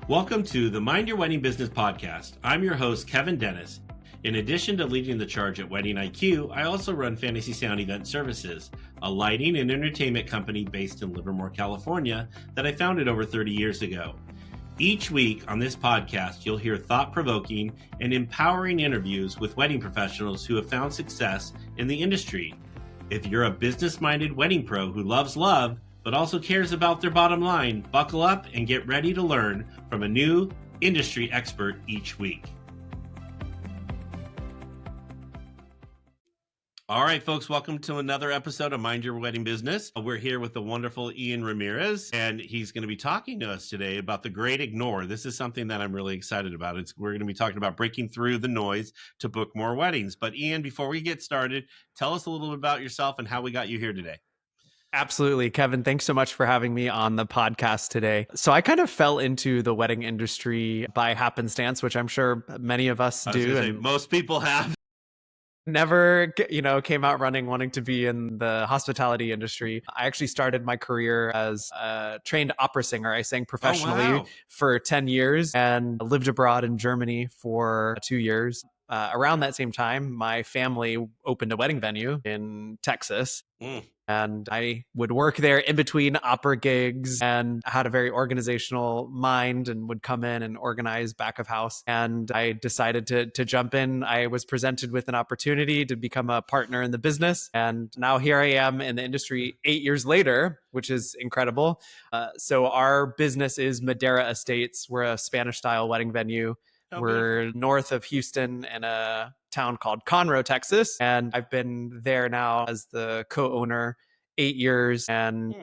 Welcome to the Mind Your Wedding Business podcast. I'm your host, Kevin Dennis. In addition to leading the charge at Wedding IQ, I also run Fantasy Sound Event Services, a lighting and entertainment company based in Livermore, California, that I founded over 30 years ago. Each week on this podcast, you'll hear thought-provoking and empowering interviews with wedding professionals who have found success in the industry. If you're a business-minded wedding pro who loves love, but also cares about their bottom line, buckle up and get ready to learn from a new industry expert each week. All right, folks, welcome to another episode of Mind Your Wedding Business. We're here with the wonderful Ian Ramirez, and he's going to be talking to us today about the great ignore. This is something that I'm really excited about. We're going to be talking about breaking through the noise to book more weddings. But Ian, before we get started, tell us a little bit about yourself and how we got you here today. Absolutely. Kevin, thanks so much for having me on the podcast today. So I kind of fell into the wedding industry by happenstance, which I'm sure many of us do. And most people have. Never, came out running wanting to be in the hospitality industry. I actually started my career as a trained opera singer. I sang professionally for 10 years and lived abroad in Germany for 2 years. Around that same time, my family opened a wedding venue in Texas. And I would work there in between opera gigs and had a very organizational mind and would come in and organize back of house. And I decided to jump in. I was presented with an opportunity to become a partner in the business. And now here I am in the industry 8 years later, which is incredible. So our business is Madera Estates. We're a Spanish-style wedding venue. We're north of Houston in a town called Conroe, Texas. And I've been there now as the co-owner 8 years. And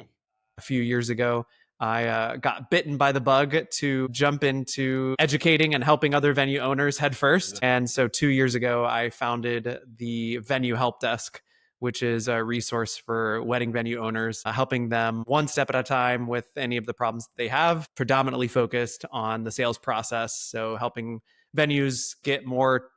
a few years ago, I got bitten by the bug to jump into educating and helping other venue owners head first. And so 2 years ago, I founded the Venue Help Desk, which is a resource for wedding venue owners, helping them one step at a time with any of the problems that they have, predominantly focused on the sales process. So helping venues get more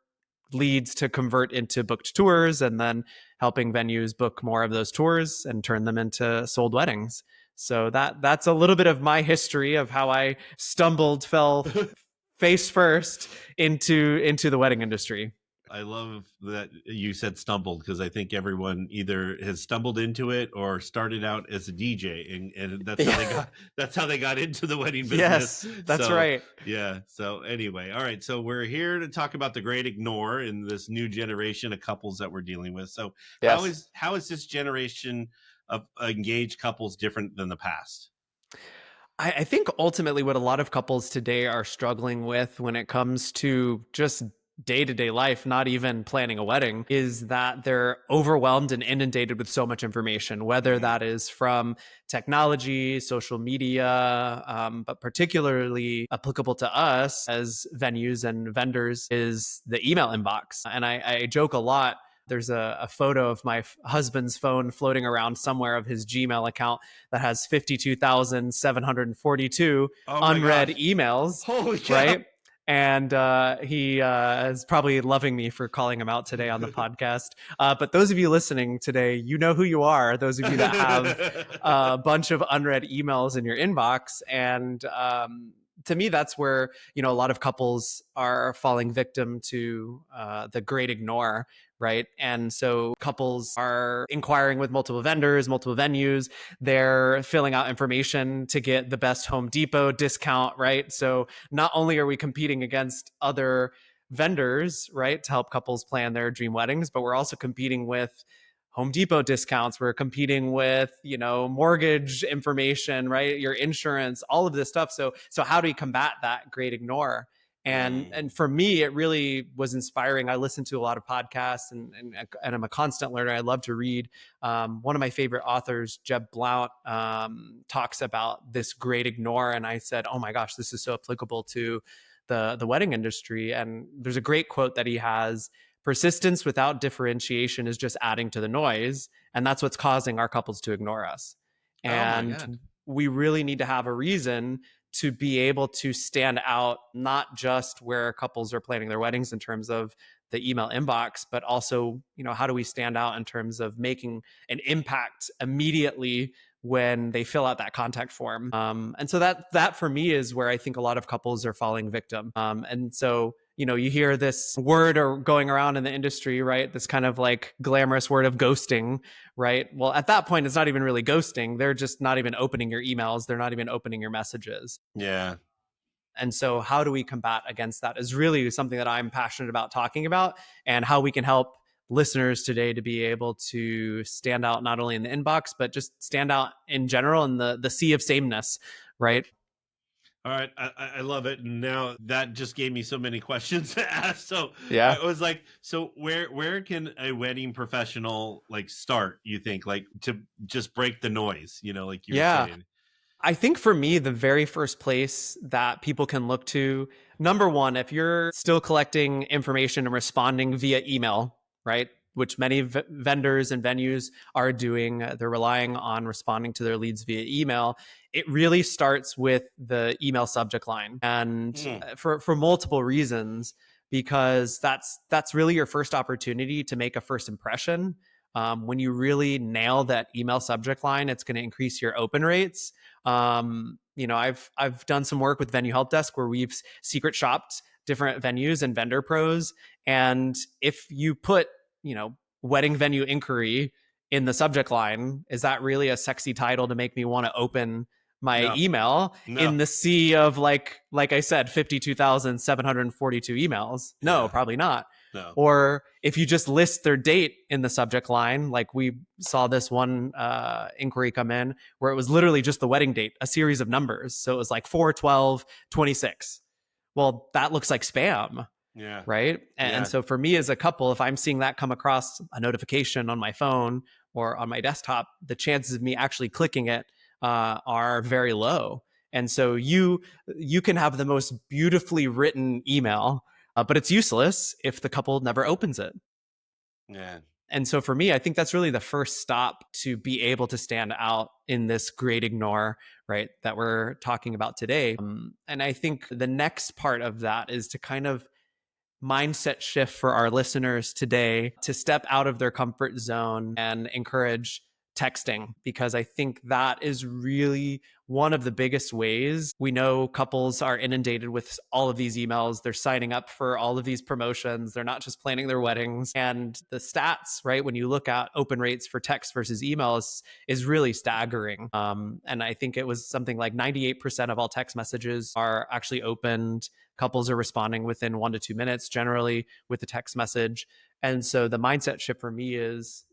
leads to convert into booked tours, and then helping venues book more of those tours and turn them into sold weddings. So that's a little bit of my history of how I fell face first into the wedding industry. I love that you said stumbled, because I think everyone either has stumbled into it or started out as a DJ, and that's how they got into the wedding business. Yes, that's right. Yeah. So anyway, all right. So we're here to talk about the great ignore in this new generation of couples that we're dealing with. So yes. How is this generation of engaged couples different than the past? I think ultimately what a lot of couples today are struggling with when it comes to just day-to-day life, not even planning a wedding, is that they're overwhelmed and inundated with so much information, whether that is from technology, social media, but particularly applicable to us as venues and vendors is the email inbox. And I joke a lot. There's a photo of my husband's phone floating around somewhere of his Gmail account that has 52,742 unread emails. Holy cow. Right? And he is probably loving me for calling him out today on the podcast. But those of you listening today, you know who you are. Those of you that have a bunch of unread emails in your inbox. And to me, that's where, a lot of couples are falling victim to the great ignore. Right. And so couples are inquiring with multiple vendors, multiple venues. They're filling out information to get the best Home Depot discount. Right. So not only are we competing against other vendors, right, to help couples plan their dream weddings, but we're also competing with Home Depot discounts. We're competing with, mortgage information, right, your insurance, all of this stuff. So how do we combat that great ignore? And for me, it really was inspiring. I listen to a lot of podcasts and I'm a constant learner. I love to read. One of my favorite authors, Jeb Blount, talks about this great ignore. And I said, oh my gosh, this is so applicable to the wedding industry. And there's a great quote that he has: persistence without differentiation is just adding to the noise. And that's what's causing our couples to ignore us. And we really need to have a reason to be able to stand out, not just where couples are planning their weddings in terms of the email inbox, but also, how do we stand out in terms of making an impact immediately when they fill out that contact form. And so that for me is where I think a lot of couples are falling victim. And so, you hear this word or going around in the industry, right? This kind of like glamorous word of ghosting, right? Well, at that point, it's not even really ghosting. They're just not even opening your emails. They're not even opening your messages. Yeah. And so how do we combat against that is really something that I'm passionate about talking about, and how we can help listeners today to be able to stand out not only in the inbox, but just stand out in general in the sea of sameness, right? All right, I love it. And now that just gave me so many questions to ask. So Yeah. I was like, so where can a wedding professional like start, you think, like to just break the noise, like you were Yeah. saying? I think for me, the very first place that people can look to, number one, if you're still collecting information and responding via email, right? Which many vendors and venues are doing, they're relying on responding to their leads via email. It really starts with the email subject line, and for multiple reasons, because that's really your first opportunity to make a first impression. When you really nail that email subject line, it's going to increase your open rates. I've done some work with Venue Help Desk where we've secret shopped different venues and vendor pros. And if you put, wedding venue inquiry in the subject line, is that really a sexy title to make me want to open my email in the sea of like I said, 52,742 emails? No, probably not. No. Or if you just list their date in the subject line, like we saw this one inquiry come in where it was literally just the wedding date, a series of numbers. So it was like 4/12/26. Well, that looks like spam. Yeah. Right. And so for me as a couple, if I'm seeing that come across a notification on my phone or on my desktop, the chances of me actually clicking it are very low. And so you can have the most beautifully written email, but it's useless if the couple never opens it. Yeah. And so for me, I think that's really the first stop to be able to stand out in this great ignore, right, that we're talking about today. And I think the next part of that is to kind of mindset shift for our listeners today to step out of their comfort zone and encourage texting, because I think that is really one of the biggest ways. We know couples are inundated with all of these emails. They're signing up for all of these promotions. They're not just planning their weddings. And the stats, right, when you look at open rates for text versus emails, is really staggering. And I think it was something like 98% of all text messages are actually opened. Couples are responding within 1 to 2 minutes generally with a text message. And so the mindset shift for me is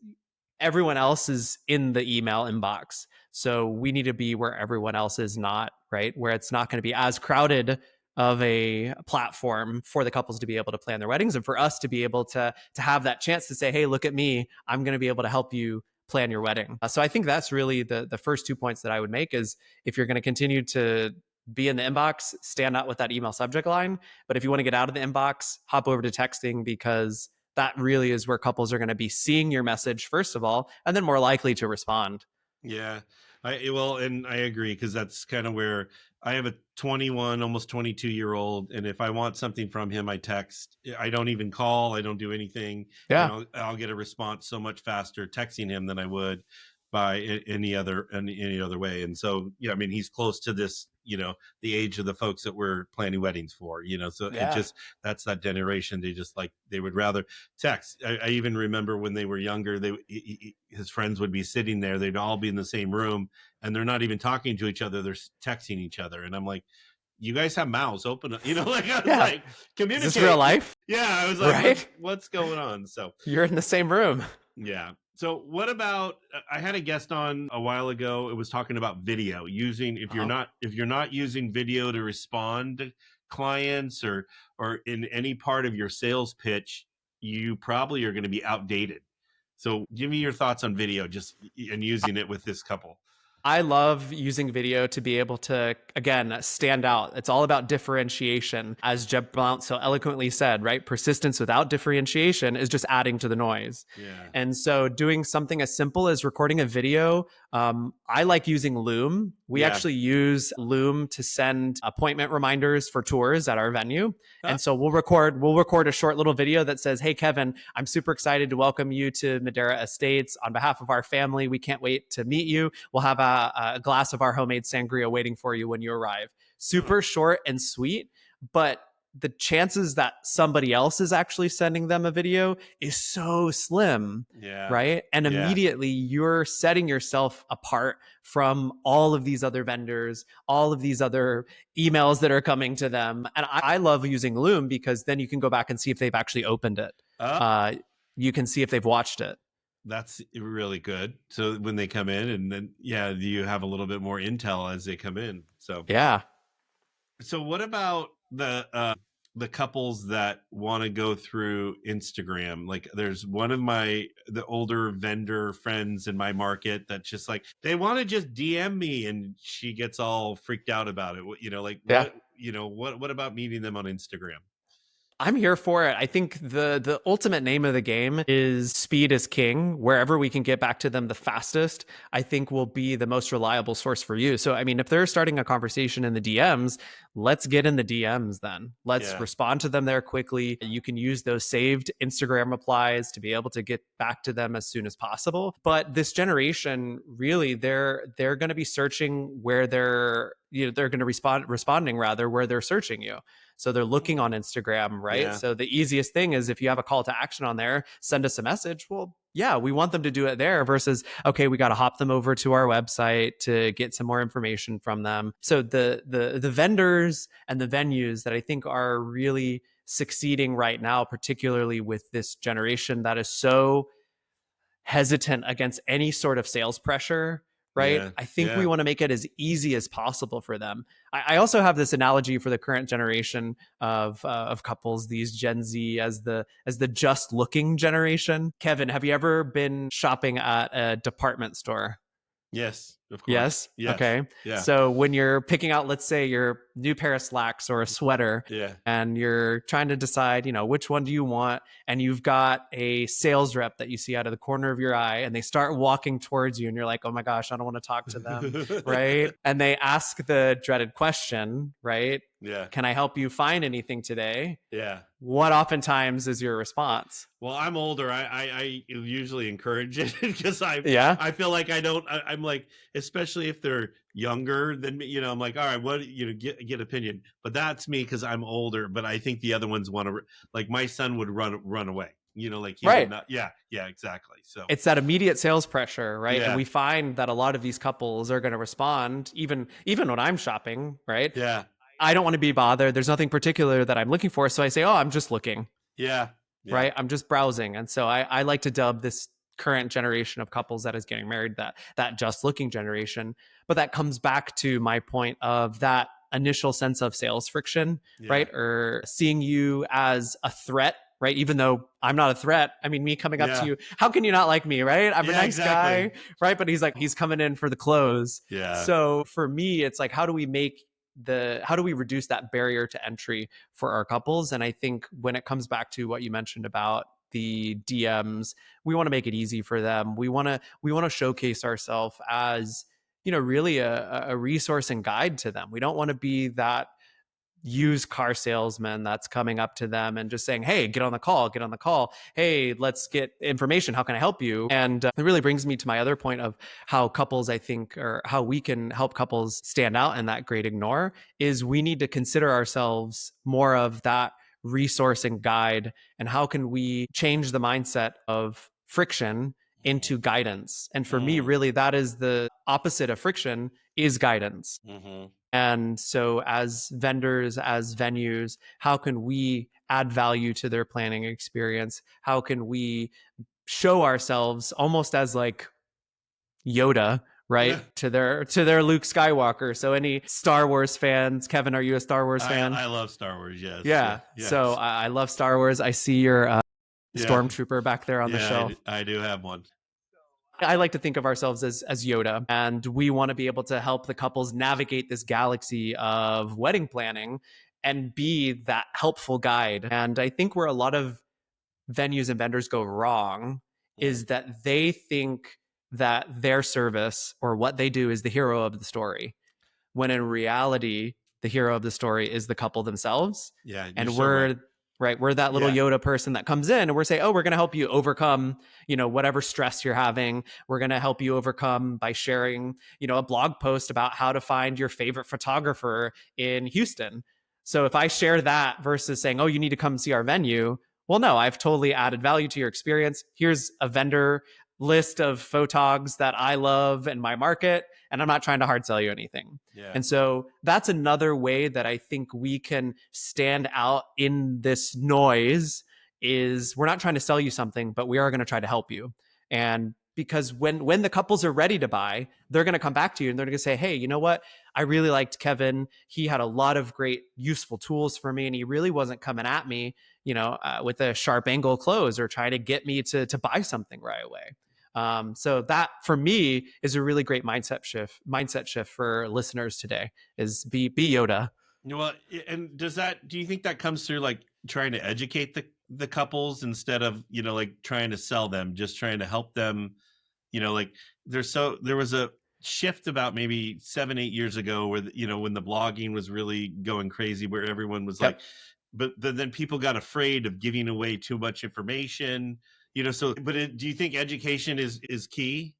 everyone else is in the email inbox. So we need to be where everyone else is not, right? Where it's not going to be as crowded of a platform for the couples to be able to plan their weddings, and for us to be able to have that chance to say, hey, look at me, I'm going to be able to help you plan your wedding. So I think that's really the first 2 points that I would make is, if you're going to continue to be in the inbox, stand out with that email subject line. But if you want to get out of the inbox, hop over to texting, because that really is where couples are going to be seeing your message, first of all, and then more likely to respond. Yeah. And I agree, because that's kind of where I have a 21, almost 22-year-old. And if I want something from him, I text. I don't even call. I don't do anything. Yeah. I'll get a response so much faster texting him than I would by any other way. And so, yeah, I mean, he's close to this, the age of the folks that we're planning weddings for, so it just, that's that generation. They would rather text. I even remember when they were younger, his friends would be sitting there, they'd all be in the same room, and they're not even talking to each other, they're texting each other. And I'm like, you guys have mouths, open up, like I was like, communicate. Is this real life? Yeah, I was like, right? What's going on? So you're in the same room. Yeah. So what about, I had a guest on a while ago. It was talking about video, using, if you're not using video to respond to clients or in any part of your sales pitch, you probably are going to be outdated. So give me your thoughts on video and using it with this couple. I love using video to be able to, again, stand out. It's all about differentiation. As Jeb Blount so eloquently said, right? Persistence without differentiation is just adding to the noise. Yeah. And so doing something as simple as recording a video I like using Loom. We Yeah. actually use Loom to send appointment reminders for tours at our venue. Huh? And so we'll record a short little video that says, "Hey Kevin, I'm super excited to welcome you to Madera Estates on behalf of our family. We can't wait to meet you. We'll have a glass of our homemade sangria waiting for you when you arrive." Huh. Super short and sweet, but the chances that somebody else is actually sending them a video is so slim, Yeah. right? And Yeah. immediately you're setting yourself apart from all of these other vendors, all of these other emails that are coming to them. And I love using Loom because then you can go back and see if they've actually opened it. Oh, Uh, you can see if they've watched it. that's really good. So when they come in, and then yeah, you have a little bit more intel as they come in. Yeah. So what about the couples that want to go through Instagram? Like there's one of the older vendor friends in my market that just like they want to just DM me, and she gets all freaked out about it. Like Yeah. what about meeting them on Instagram? I'm here for it. I think the ultimate name of the game is speed is king. Wherever we can get back to them the fastest, I think will be the most reliable source for you. So I mean, if they're starting a conversation in the DMs, let's get in the DMs then. Let's Yeah. respond to them there quickly. You can use those saved Instagram replies to be able to get back to them as soon as possible. But this generation, really, they're going to be searching where they're going to responding rather where they're searching you. So they're looking on Instagram, right? Yeah. So the easiest thing is if you have a call to action on there, send us a message. Well, yeah, we want them to do it there versus, okay, we got to hop them over to our website to get some more information from them. So the vendors and the venues that I think are really succeeding right now, particularly with this generation that is so hesitant against any sort of sales pressure, right? Yeah. I think we Yeah. want to make it as easy as possible for them. I also have this analogy for the current generation of couples, these Gen Z, as the just looking generation. Kevin, have you ever been shopping at a department store? Yes, of course. Yes. Yes. Okay. Yeah. So when you're picking out, let's say, your new pair of slacks or a sweater, Yeah. and you're trying to decide, which one do you want, and you've got a sales rep that you see out of the corner of your eye, and they start walking towards you, and you're like, oh my gosh, I don't want to talk to them, right? And they ask the dreaded question, right? Yeah. Can I help you find anything today? Yeah. What oftentimes is your response? Well, I'm older. I usually encourage it because Yeah. I feel like I don't. I'm like, especially if they're younger than me. I'm like, all right, what get opinion. But that's me because I'm older. But I think the other ones want to like my son would run away. Like he would Right. not. Yeah, yeah, exactly. So It's that immediate sales pressure, right? And yeah, we find that a lot of these couples are going to respond even when I'm shopping, right? yeah, I don't want to be bothered. There's nothing particular that I'm looking for. So I say, oh, I'm just looking, yeah, yeah, right? I'm just browsing. And so I like to dub this current generation of couples that is getting married that just looking generation. But that comes back to my point of that initial sense of sales friction, yeah, right? Or seeing you as a threat, right? Even though I'm not a threat. I mean, me coming up to yeah, you, how can you not like me, right? I'm a yeah, nice exactly. guy, right? But he's coming in for the clothes. Yeah, So for me, it's like, how do we reduce that barrier to entry for our couples? And I think when it comes back to what you mentioned about the DMs, we want to make it easy for them. We want to showcase ourselves as, really a resource and guide to them. We don't want to be that used car salesman that's coming up to them and just saying, hey, get on the call, hey, let's get information, how can I help you? And it really brings me to my other point of how couples, I think, or how we can help couples stand out in that great ignore, is we need to consider ourselves more of that resource and guide. And how can we change the mindset of friction into guidance? And for me, really, that is the opposite of friction, is guidance. mm-hmm. And so, as vendors, as venues, how can we add value to their planning experience? How can we show ourselves almost as like Yoda, right? Yeah. To their Luke Skywalker. So, any Star Wars fans, Kevin, are you a Star Wars fan? I love Star Wars. Yes. Yeah. Yes. So I love Star Wars. I see your Yeah. stormtrooper back there on the Yeah, shelf. I do have one. I like to think of ourselves as Yoda, and we want to be able to help the couples navigate this galaxy of wedding planning and be that helpful guide. And I think where a lot of venues and vendors go wrong is that they think that their service or what they do is the hero of the story, when in reality, the hero of the story is the couple themselves. Yeah, you're And so right. we're that little Yeah. Yoda person that comes in and we're saying, oh, we're going to help you overcome, whatever stress you're having. We're going to help you overcome by sharing, a blog post about how to find your favorite photographer in Houston. So if I share that versus saying, oh, you need to come see our venue, well, no, I've totally added value to your experience. Here's a vendor list of photogs that I love in my market, and I'm not trying to hard sell you anything. Yeah. And so that's another way that I think we can stand out in this noise is we're not trying to sell you something, but we are going to try to help you. And because when the couples are ready to buy, they're going to come back to you and they're going to say, hey, you know what? I really liked Kevin. He had a lot of great useful tools for me, and he really wasn't coming at me, with a sharp angle close or trying to get me to buy something right away. So that for me is a really great mindset shift for listeners today is be Yoda. Well, and do you think that comes through like trying to educate the couples instead of, like trying to sell them, just trying to help them, like there was a shift about maybe 7-8 years ago where, when the blogging was really going crazy, where everyone was like, Yep. but then people got afraid of giving away too much information, so, but do you think education is key?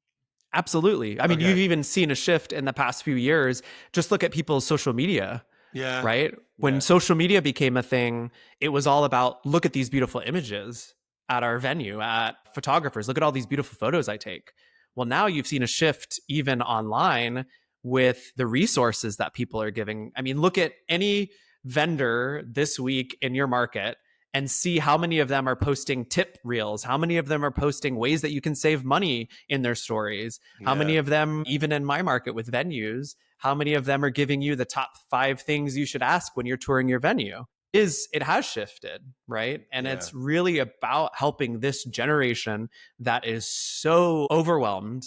Absolutely. I mean, you've Okay. even seen a shift in the past few years. Just look at people's social media, Yeah. right? When Yeah. social media became a thing, it was all about look at these beautiful images at our venue, at photographers. Look at all these beautiful photos I take. Well, now you've seen a shift even online with the resources that people are giving. I mean, look at any vendor this week in your market and see how many of them are posting tip reels, how many of them are posting ways that you can save money in their stories, how Yeah. many of them, even in my market with venues, how many of them are giving you the top 5 things you should ask when you're touring your venue. It has shifted, right? And Yeah. it's really about helping this generation that is so overwhelmed,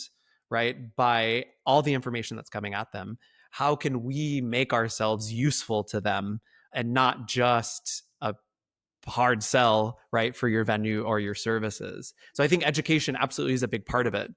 right, by all the information that's coming at them. How can we make ourselves useful to them and not just a hard sell, right, for your venue or your services? So I think education absolutely is a big part of it.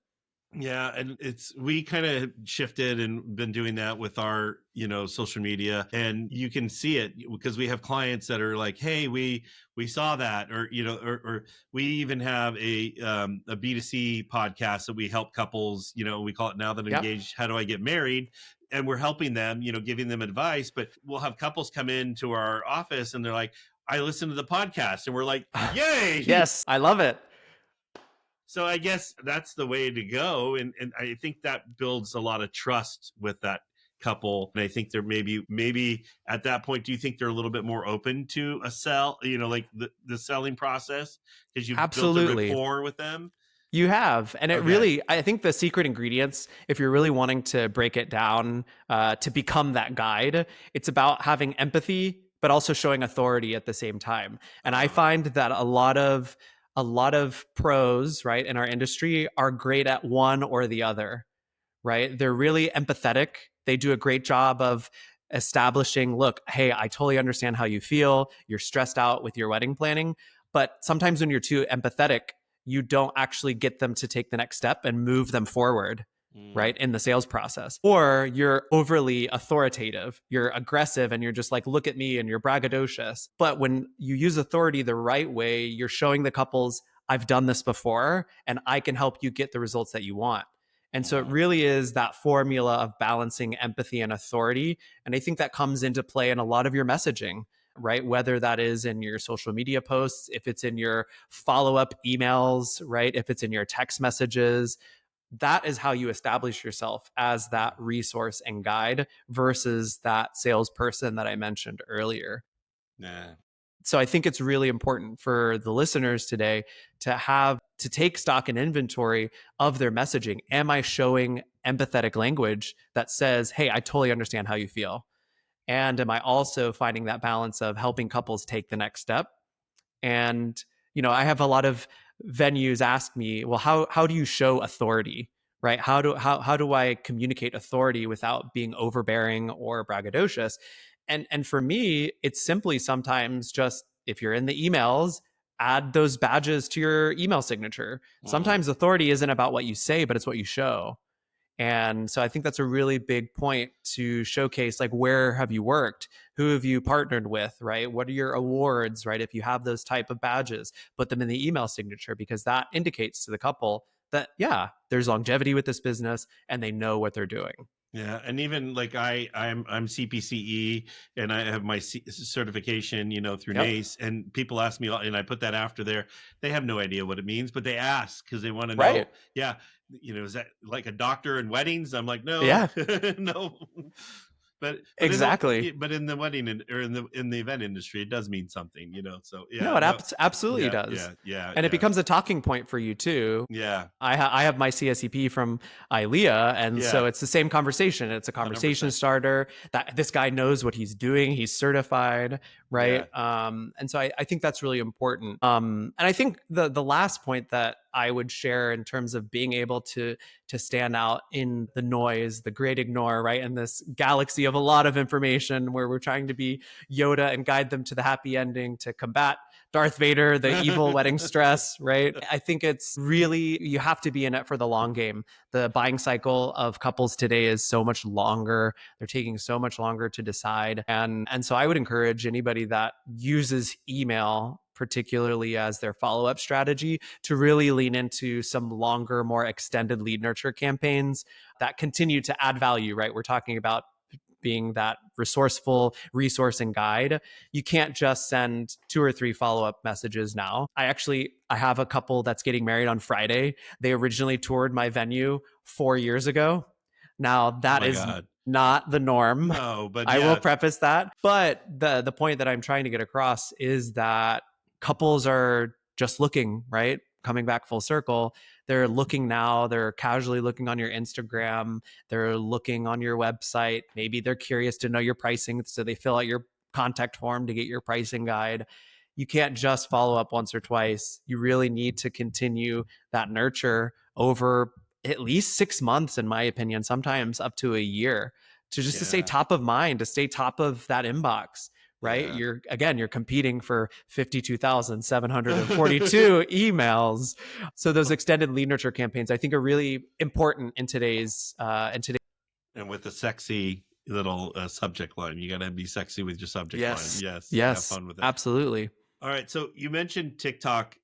Yeah, and we kind of shifted and been doing that with our, social media, and you can see it because we have clients that are like, "Hey, we saw that," or or we even have a B2C podcast that we help couples, we call it Now That Yep. Engaged, How Do I Get Married? And we're helping them, giving them advice, but we'll have couples come into our office and they're like, "I listened to the podcast," and we're like, "Yay!" Yes, I love it. So I guess that's the way to go. And I think that builds a lot of trust with that couple. And I think they're maybe at that point, do you think they're a little bit more open to a sell, like the selling process because you've built a Absolutely. rapport with them? You have. And it Okay. really, I think the secret ingredients, if you're really wanting to break it down to become that guide, it's about having empathy, but also showing authority at the same time. And I Uh, find that a lot of pros, right, in our industry are great at one or the other, right? They're really empathetic. They do a great job of establishing, look, hey, I totally understand how you feel. You're stressed out with your wedding planning. But sometimes when you're too empathetic, you don't actually get them to take the next step and move them forward, mm, right, in the sales process. Or you're overly authoritative, you're aggressive, and you're just like, look at me, and you're braggadocious. But when you use authority the right way, you're showing the couples, I've done this before, and I can help you get the results that you want. And so it mm, really is that formula of balancing empathy and authority. And I think that comes into play in a lot of your messaging, right? Whether that is in your social media posts, if it's in your follow up emails, right? If it's in your text messages, that is how you establish yourself as that resource and guide versus that salesperson that I mentioned earlier. nah. So I think it's really important for the listeners today to take stock and inventory of their messaging. Am I showing empathetic language that says, hey, I totally understand how you feel? And am I also finding that balance of helping couples take the next step? And, I have a lot of venues ask me, well, how do you show authority? Right? How do I communicate authority without being overbearing or braggadocious? And for me, it's simply sometimes just if you're in the emails, add those badges to your email signature. Mm. Sometimes authority isn't about what you say, but it's what you show. And so I think that's a really big point to showcase, like, where have you worked? Who have you partnered with, right? What are your awards, right? If you have those type of badges, put them in the email signature, because that indicates to the couple that, yeah, there's longevity with this business and they know what they're doing. Yeah, and even like I'm CPCE and I have my certification, through Yep. NACE, and people ask me, and I put that after there. They have no idea what it means, but they ask because they want to Right. know. Yeah, is that like a doctor in weddings? I'm like, no, Yeah. no. But Exactly. but in the wedding or in the event industry, it does mean something, So No, yeah, it no, absolutely yeah, does. yeah, yeah, And it yeah, becomes a talking point for you too. yeah, I have my CSEP from ILEA, and yeah, so it's the same conversation. It's a conversation 100%. starter that this guy knows what he's doing. He's certified, right? Yeah, And so I think that's really important. And I think the last point that I would share in terms of being able to stand out in the noise, the great ignore, right, in this galaxy of a lot of information where we're trying to be Yoda and guide them to the happy ending to combat Darth Vader, the evil wedding stress, right? I think it's really, you have to be in it for the long game. The buying cycle of couples today is so much longer. They're taking so much longer to decide. And so I would encourage anybody that uses email, particularly as their follow-up strategy, to really lean into some longer, more extended lead nurture campaigns that continue to add value, right? We're talking about being that resourceful resource and guide. You can't just send 2 or 3 follow-up messages now. I have a couple that's getting married on Friday. They originally toured my venue 4 years ago. Now oh that my is God, not the norm. no, but I will yeah, preface that. But the point that I'm trying to get across is that couples are just looking, right? Coming back full circle. They're looking now, they're casually looking on your Instagram, they're looking on your website. Maybe they're curious to know your pricing, so they fill out your contact form to get your pricing guide. You can't just follow up once or twice. You really need to continue that nurture over at least 6 months, in my opinion, sometimes up to a year, to just to stay yeah, top of mind, to stay top of that inbox, right? yeah. You're competing for 52,742 emails. So those extended lead nurture campaigns, I think, are really important in today's And with a sexy little subject line, you got to be sexy with your subject line. Yes. Yes, have Yes, fun with it. absolutely. All right, so you mentioned TikTok,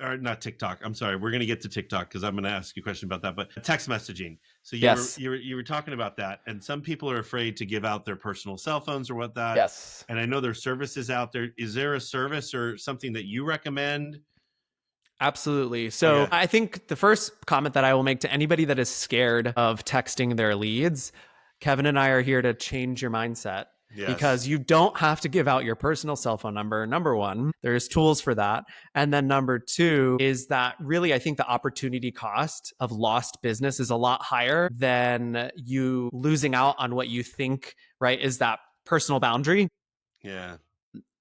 or not TikTok. I'm sorry, we're going to get to TikTok because I'm going to ask you a question about that. But text messaging. So Yes. you were talking about that, and some people are afraid to give out their personal cell phones or what that. Yes. And I know there's services out there. Is there a service or something that you recommend? Absolutely. So Okay. I think the first comment that I will make to anybody that is scared of texting their leads, Kevin and I are here to change your mindset, Yes. because you don't have to give out your personal cell phone number. Number one, there's tools for that. And then number two is that really, I think the opportunity cost of lost business is a lot higher than you losing out on what you think, right, is that personal boundary. Yeah.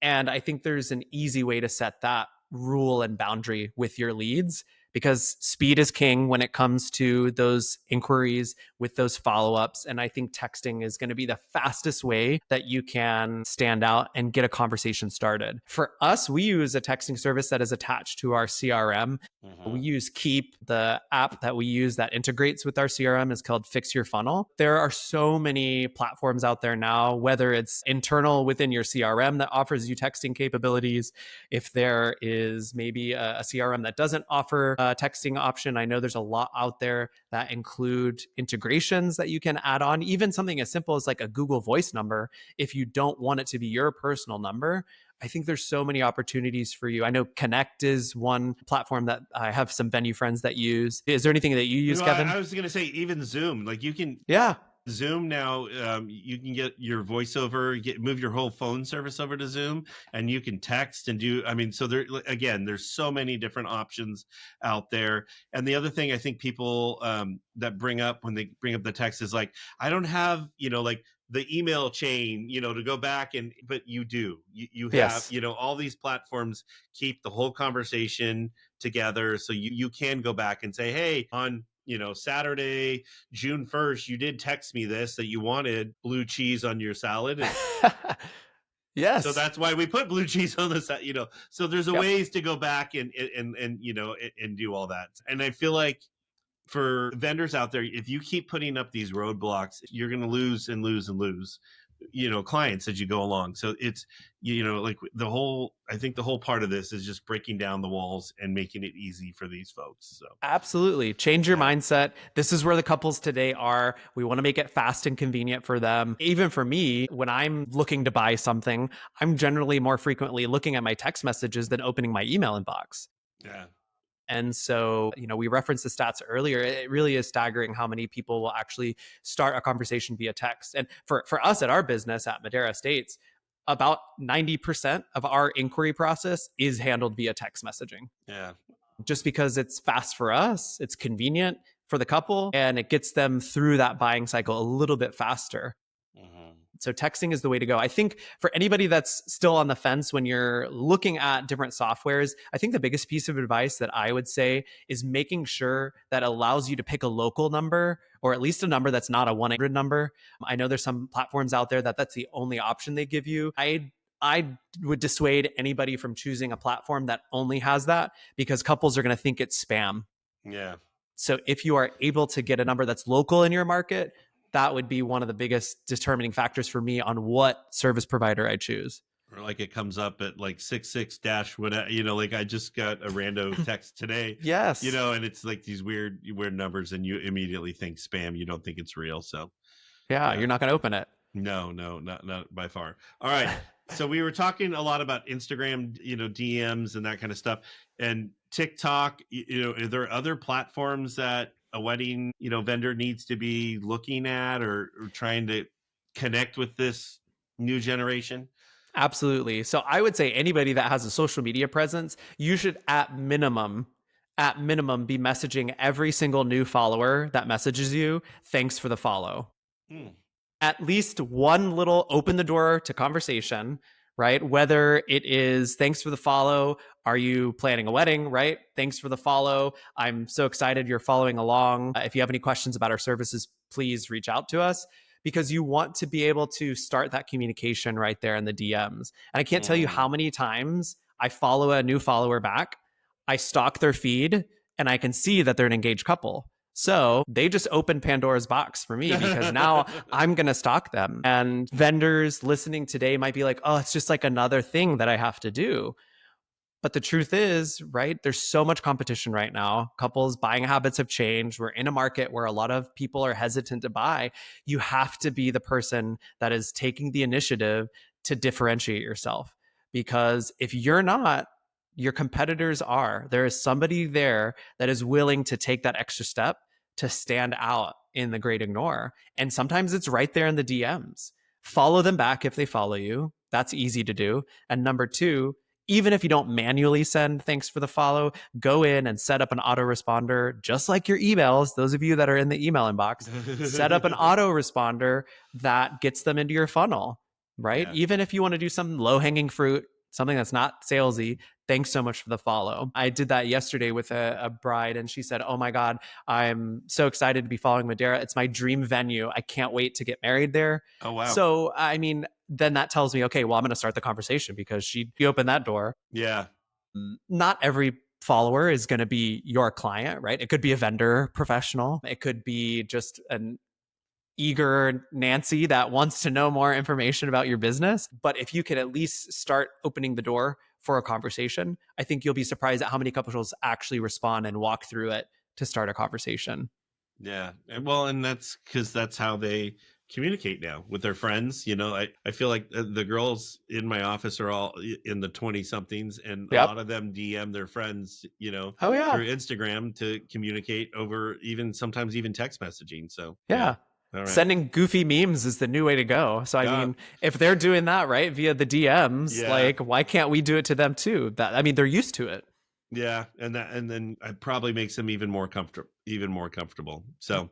And I think there's an easy way to set that rule and boundary with your leads, because speed is king when it comes to those inquiries with those follow-ups. And I think texting is going to be the fastest way that you can stand out and get a conversation started. For us, we use a texting service that is attached to our CRM. We Mm-hmm. use Keep. The app that we use that integrates with our CRM is called Fix Your Funnel. There are so many platforms out there now, whether it's internal within your CRM that offers you texting capabilities, if there is maybe a CRM that doesn't offer a texting option. I know there's a lot out there that include integrations that you can add on, even something as simple as like a Google Voice number. If you don't want it to be your personal number, I think there's so many opportunities for you. I know Connect is one platform that I have some venue friends that use. Is there anything that you use, Kevin? I was going to say even Zoom, like you can Yeah. Zoom now, you can get your voiceover, move your whole phone service over to Zoom, and you can text and do. I mean, so there's so many different options out there. And the other thing I think people that bring up when they bring up the text is like, I don't have, like the email chain, to go back but you do. You have, Yes. all these platforms keep the whole conversation together, so you can go back and say, hey, on Saturday, June 1st, you did text me this, that you wanted blue cheese on your salad. So Yes. that's why we put blue cheese on the side, So there's a Yep. ways to go back and and do all that. And I feel like for vendors out there, if you keep putting up these roadblocks, you're going to lose and lose and lose, clients as you go along. So it's, like I think the whole part of this is just breaking down the walls and making it easy for these folks. So Absolutely. Change your yeah, mindset. This is where the couples today are. We want to make it fast and convenient for them. Even for me, when I'm looking to buy something, I'm generally more frequently looking at my text messages than opening my email inbox. yeah, And so, we referenced the stats earlier. It really is staggering how many people will actually start a conversation via text. And for us at our business at Madera Estates, about 90% of our inquiry process is handled via text messaging, yeah. just because it's fast for us, it's convenient for the couple, and it gets them through that buying cycle a little bit faster. Mm-hmm. So texting is the way to go. I think for anybody that's still on the fence when you're looking at different softwares, I think the biggest piece of advice that I would say is making sure that allows you to pick a local number, or at least a number that's not a 1-800 number. I know there's some platforms out there that's the only option they give you. I would dissuade anybody from choosing a platform that only has that, because couples are going to think it's spam. Yeah. So if you are able to get a number that's local in your market, that would be one of the biggest determining factors for me on what service provider I choose. Or like it comes up at like 66 dash whatever, like I just got a rando text today, Yes. and it's like these weird numbers and you immediately think spam. You don't think it's real. So Yeah, yeah. you're not going to open it. No, not by far. All right. So we were talking a lot about Instagram, DMs and that kind of stuff, and TikTok. Are there other platforms that a wedding, vendor needs to be looking at or trying to connect with this new generation? Absolutely. So I would say anybody that has a social media presence, you should at minimum be messaging every single new follower that messages you, thanks for the follow. Hmm. At least one little open the door to conversation, right? Whether it is thanks for the follow, are you planning a wedding, right? Thanks for the follow. I'm so excited you're following along. If you have any questions about our services, please reach out to us, because you want to be able to start that communication right there in the DMs. And I can't tell you how Mm. many times I follow a new follower back, I stalk their feed, and I can see that they're an engaged couple. So they just opened Pandora's box for me, because now I'm going to stalk them. And vendors listening today might be like, oh, it's just like another thing that I have to do. But the truth is, right, there's so much competition right now. Couples' buying habits have changed. We're in a market where a lot of people are hesitant to buy. You have to be the person that is taking the initiative to differentiate yourself. Because if you're not, your competitors are. There is somebody there that is willing to take that extra step to stand out in the great ignore. And sometimes it's right there in the DMs. Follow them back if they follow you. That's easy to do. And number two, even if you don't manually send thanks for the follow, go in and set up an autoresponder, just like your emails. Those of you that are in the email inbox, set up an autoresponder that gets them into your funnel, right? Yeah. Even if you want to do some low hanging fruit, something that's not salesy, thanks so much for the follow. I did that yesterday with a bride, and she said, oh my God, I'm so excited to be following Madera. It's my dream venue. I can't wait to get married there. Oh, wow. So, I mean, then that tells me, okay, well, I'm going to start the conversation, because she opened that door. Yeah. Not every follower is going to be your client, right? It could be a vendor professional. It could be just an eager Nancy that wants to know more information about your business. But if you can at least start opening the door for a conversation, I think you'll be surprised at how many couples actually respond and walk through it to start a conversation. Yeah. Well, and that's because that's how they communicate now with their friends. I feel like the girls in my office are all in the 20 somethings, and a lot Yep. of them DM their friends, Oh, yeah. through Instagram to communicate over sometimes even text messaging. So, yeah. Yeah. All right. Sending goofy memes is the new way to go. So, I Uh, mean, if they're doing that, right, via the DMs, yeah. like, why can't we do it to them too? They're used to it. Yeah. And then it probably makes them even more comfortable. So,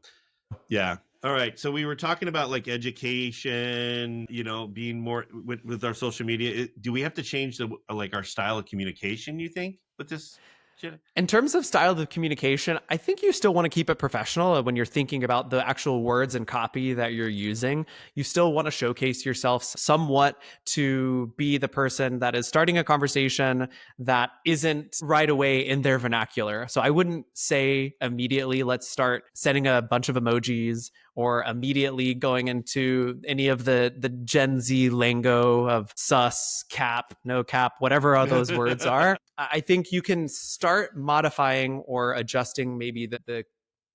yeah. All right. So we were talking about like education, being more with our social media. Do we have to change like our style of communication, you think, with this In terms of style of communication, I think you still want to keep it professional when you're thinking about the actual words and copy that you're using. You still want to showcase yourself somewhat to be the person that is starting a conversation that isn't right away in their vernacular. So I wouldn't say immediately, let's start sending a bunch of emojis or immediately going into any of the Gen Z lingo of sus, cap, no cap, whatever all those words are. I think you can start modifying or adjusting maybe the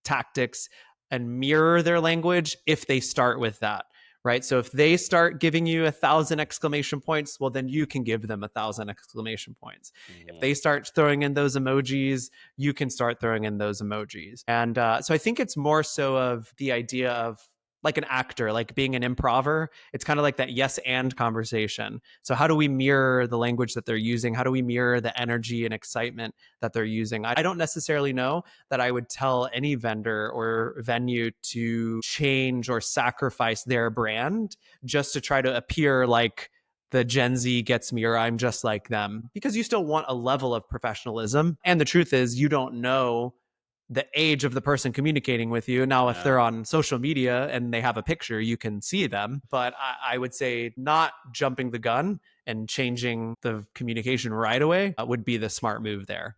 tactics and mirror their language if they start with that. Right. So if they start giving you 1,000 exclamation points, well, then you can give them 1,000 exclamation points. If they start throwing in those emojis, you can start throwing in those emojis. And so I think it's more so of the idea of like an actor, like being an improver. It's kind of like that yes and conversation. So how do we mirror the language that they're using? How do we mirror the energy and excitement that they're using? I don't necessarily know that I would tell any vendor or venue to change or sacrifice their brand just to try to appear like the Gen Z gets me or I'm just like them, because you still want a level of professionalism. And the truth is, you don't know the age of the person communicating with you. Now, if they're on social media and they have a picture, you can see them. But I would say not jumping the gun and changing the communication right away would be the smart move there.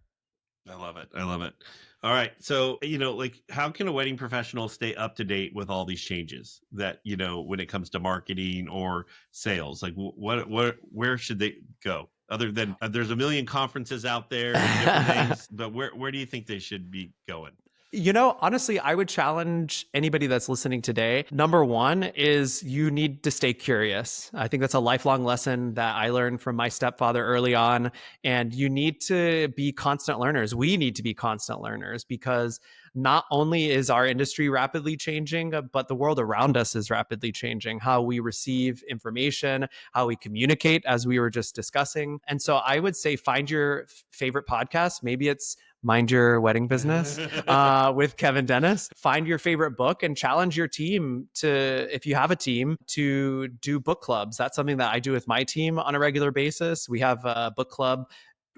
I love it. I love it. All right. So, like, how can a wedding professional stay up to date with all these changes that, when it comes to marketing or sales? Like, where should they go? Other than there's a million conferences out there and different things, but where do you think they should be going? Honestly, I would challenge anybody that's listening today. Number one is you need to stay curious. I think that's a lifelong lesson that I learned from my stepfather early on. And you need to be constant learners. We need to be constant learners because not only is our industry rapidly changing, but the world around us is rapidly changing. How we receive information, how we communicate, as we were just discussing. And so I would say find your favorite podcast. Maybe it's Mind Your Wedding Business with Kevin Dennis. Find your favorite book and challenge your team to, if you have a team, to do book clubs. That's something that I do with my team on a regular basis. We have a book club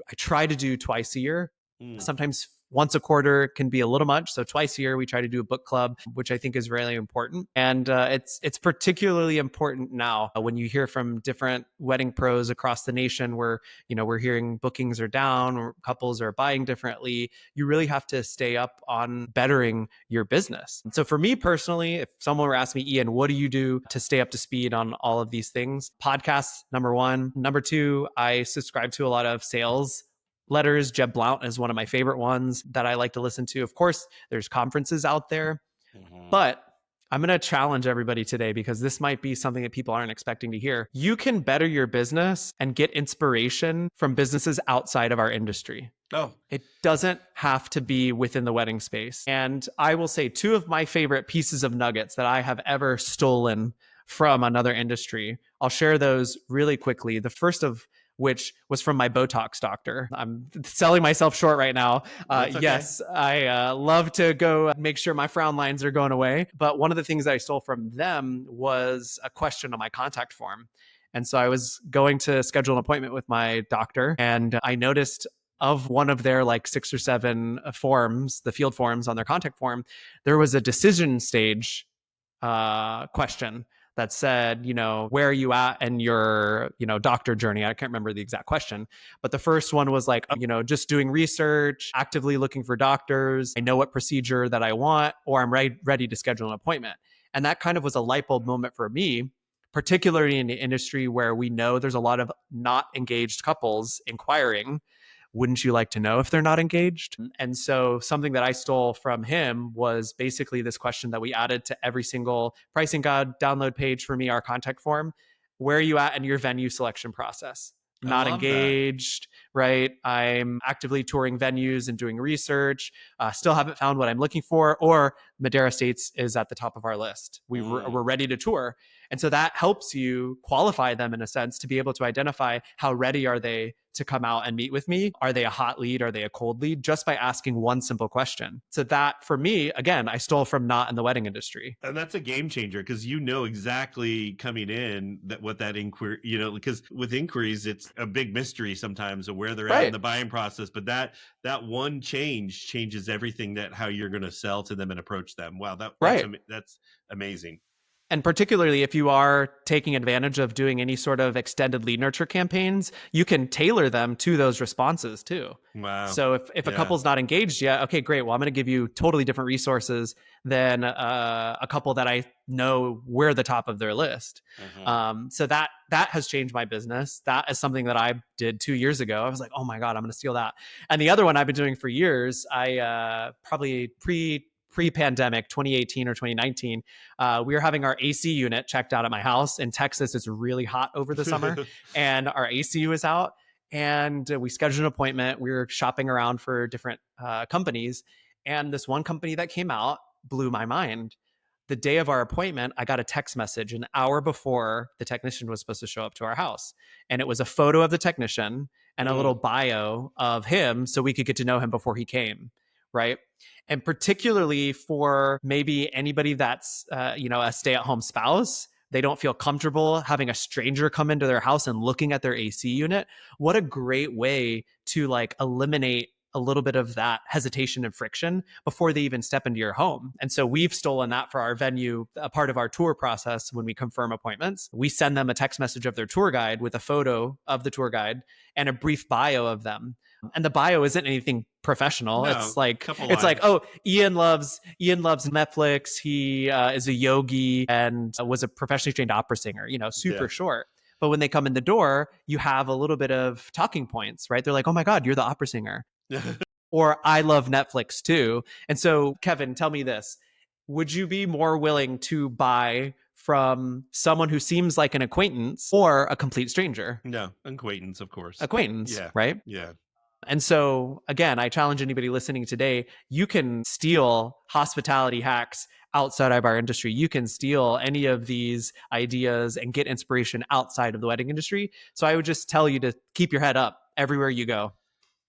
I try to do twice a year. Sometimes once a quarter can be a little much. So twice a year, we try to do a book club, which I think is really important. And it's particularly important now when you hear from different wedding pros across the nation where, we're hearing bookings are down or couples are buying differently. You really have to stay up on bettering your business. And so for me personally, if someone were asking me, Ian, what do you do to stay up to speed on all of these things? Podcasts, number one. Number two, I subscribe to a lot of sales letters. Jeb Blount is one of my favorite ones that I like to listen to. Of course, there's conferences out there, but I'm going to challenge everybody today because this might be something that people aren't expecting to hear. You can better your business and get inspiration from businesses outside of our industry. Oh, it doesn't have to be within the wedding space. And I will say two of my favorite pieces of nuggets that I have ever stolen from another industry. I'll share those really quickly. The first of which was from my Botox doctor. I'm selling myself short right now. Okay. Yes, I love to go make sure my frown lines are going away. But one of the things that I stole from them was a question on my contact form. And so I was going to schedule an appointment with my doctor, and I noticed of one of their like 6 or 7 forms, the field forms on their contact form, there was a decision stage question that said, where are you at in your, doctor journey? I can't remember the exact question, but the first one was like, just doing research, actively looking for doctors. I know what procedure that I want, or I'm ready to schedule an appointment. And that kind of was a light bulb moment for me, particularly in the industry where we know there's a lot of not engaged couples inquiring. Wouldn't you like to know if they're not engaged? And so something that I stole from him was basically this question that we added to every single pricing guide download page for me, our contact form. Where are you at in your venue selection process? Not engaged, right? I'm actively touring venues and doing research. Still haven't found what I'm looking for, or Madera States is at the top of our list. We're ready to tour. And so that helps you qualify them in a sense to be able to identify how ready are they to come out and meet with me. Are they a hot lead? Are they a cold lead? Just by asking one simple question. So that for me, again, I stole from not in the wedding industry. And that's a game changer because you know exactly coming in that what that inquiry, because with inquiries, it's a big mystery sometimes of where they're at in the buying process. But that one change changes everything that how you're going to sell to them and approach them. Wow, that's amazing. And particularly if you are taking advantage of doing any sort of extended lead nurture campaigns, you can tailor them to those responses too. Wow. So if a couple's not engaged yet, okay, great. Well, I'm going to give you totally different resources than a couple that I know we're the top of their list. So that has changed my business. That is something that I did 2 years ago. I was like, oh my God, I'm going to steal that. And the other one I've been doing for years, I probably pre-pandemic, 2018 or 2019, we were having our AC unit checked out at my house. In Texas, it's really hot over the summer, and our AC was out. And we scheduled an appointment. We were shopping around for different companies, and this one company that came out blew my mind. The day of our appointment, I got a text message an hour before the technician was supposed to show up to our house. And it was a photo of the technician and a little bio of him so we could get to know him before he came. Right. And particularly for maybe anybody that's, a stay-at-home spouse, they don't feel comfortable having a stranger come into their house and looking at their AC unit. What a great way to eliminate a little bit of that hesitation and friction before they even step into your home. And so we've stolen that for our venue, a part of our tour process. When we confirm appointments, we send them a text message of their tour guide with a photo of the tour guide and a brief bio of them. And the bio isn't anything professional. No, it's like, oh, Ian loves Netflix. He is a yogi and was a professionally trained opera singer, super short. But when they come in the door, you have a little bit of talking points, right? They're like, oh my God, you're the opera singer. Or I love Netflix too. And so, Kevin, tell me this. Would you be more willing to buy from someone who seems like an acquaintance or a complete stranger? No, acquaintance, of course. Acquaintance, right? Yeah. And so, again, I challenge anybody listening today, you can steal hospitality hacks outside of our industry. You can steal any of these ideas and get inspiration outside of the wedding industry. So I would just tell you to keep your head up everywhere you go.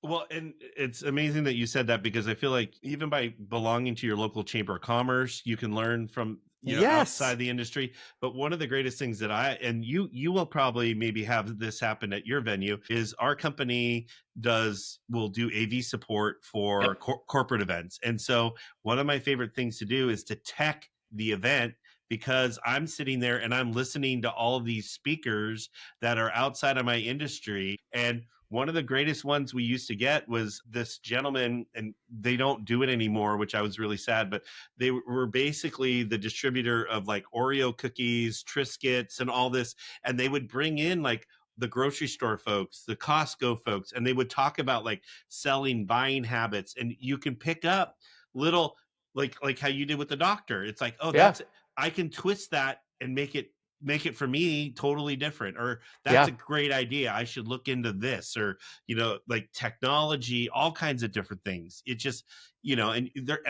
Well, and it's amazing that you said that because I feel like even by belonging to your local chamber of commerce, you can learn from outside the industry. But one of the greatest things that you will probably maybe have this happen at your venue is our company will do AV support for corporate events. And so one of my favorite things to do is to tech the event, because I'm sitting there and I'm listening to all of these speakers that are outside of my industry. And one of the greatest ones we used to get was this gentleman, and they don't do it anymore, which I was really sad, but they were basically the distributor of like Oreo cookies, Triscuits, and all this. And they would bring in like the grocery store folks, the Costco folks, and they would talk about like selling, buying habits. And you can pick up little, like how you did with the doctor. It's like, oh, I can twist that and make it for me totally different, or that's a great idea. I should look into this, or, like technology, all kinds of different things. It just, and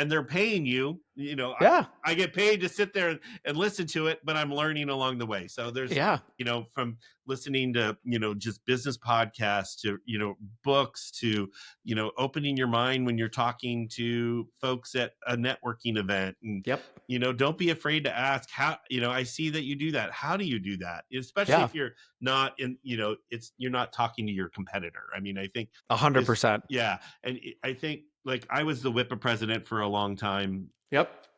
they're paying you, I get paid to sit there and listen to it, but I'm learning along the way. So there's, from listening to, just business podcasts to, books to, opening your mind when you're talking to folks at a networking event. And, don't be afraid to ask how, I see that you do that. How do you do that? Especially if you're not in, you're not talking to your competitor. I mean, I think 100%. Yeah. And I think like I was the WIPA president for a long time.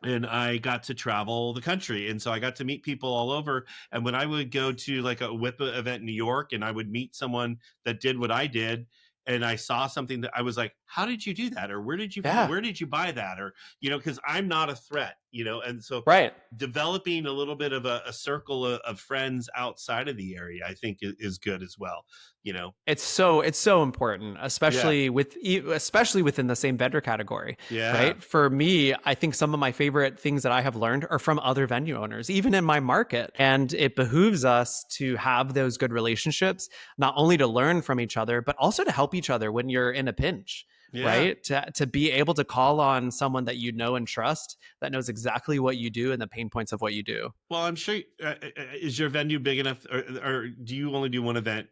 And I got to travel the country. And so I got to meet people all over. And when I would go to like a WIPA event in New York and I would meet someone that did what I did, and I saw something that I was like, how did you do that? Or where did you buy that? Or, because I'm not a threat, and so developing a little bit of a circle of friends outside of the area, I think is good as well. It's so important, especially within the same vendor category. Right. For me, I think some of my favorite things that I have learned are from other venue owners, even in my market. And it behooves us to have those good relationships, not only to learn from each other, but also to help each other when you're in a pinch. right? To be able to call on someone that you know and trust, that knows exactly what you do and the pain points of what you do. Well, I'm sure, is your venue big enough, or do you only do one event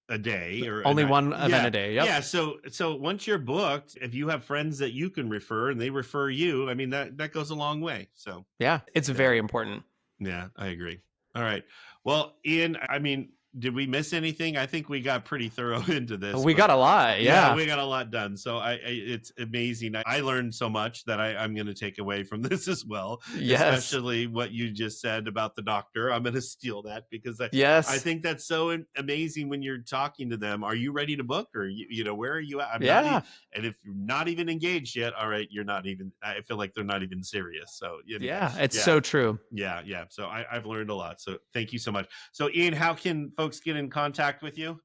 a day or only a one event a day? Yep. Yeah. So once you're booked, if you have friends that you can refer and they refer you, I mean, that goes a long way. So yeah, it's very important. Yeah, I agree. All right. Well, Ian, I mean, did we miss anything? I think we got pretty thorough into this. We got a lot. Yeah. We got a lot done. So it's amazing. I learned so much that I'm going to take away from this as well. Yes. Especially what you just said about the doctor. I'm going to steal that because I think that's so amazing when you're talking to them. Are you ready to book, or where are you at? And if you're not even engaged yet, all right, you're not even. I feel like they're not even serious. So it's so true. Yeah. So I've learned a lot. So thank you so much. So Ian, how can folks get in contact with you?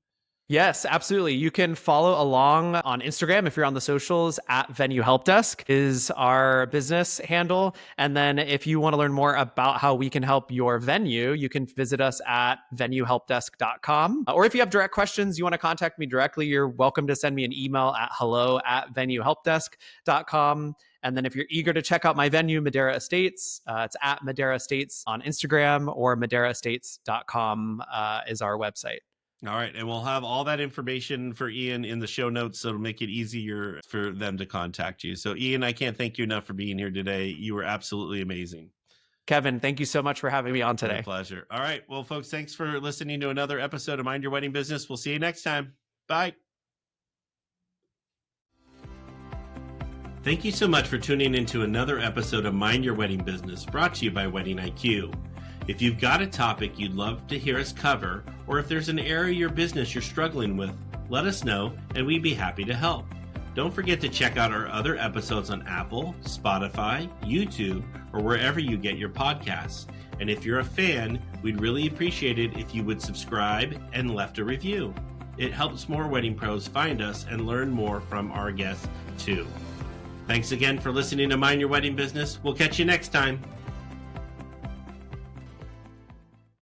Yes, absolutely. You can follow along on Instagram if you're on the socials. At Venue Help Desk is our business handle. And then if you want to learn more about how we can help your venue, you can visit us at venuehelpdesk.com. Or if you have direct questions, you want to contact me directly, you're welcome to send me an email at hello@venuehelpdesk.com. And then if you're eager to check out my venue, Madera Estates, it's at Madera Estates on Instagram, or maderaestates.com is our website. All right. And we'll have all that information for Ian in the show notes, so it'll make it easier for them to contact you. So Ian, I can't thank you enough for being here today. You were absolutely amazing. Kevin, thank you so much for having me on today. My pleasure. All right. Well, folks, thanks for listening to another episode of Mind Your Wedding Business. We'll see you next time. Bye. Thank you so much for tuning into another episode of Mind Your Wedding Business, brought to you by Wedding IQ. If you've got a topic you'd love to hear us cover, or if there's an area of your business you're struggling with, let us know and we'd be happy to help. Don't forget to check out our other episodes on Apple, Spotify, YouTube, or wherever you get your podcasts. And if you're a fan, we'd really appreciate it if you would subscribe and left a review. It helps more wedding pros find us and learn more from our guests too. Thanks again for listening to Mind Your Wedding Business. We'll catch you next time.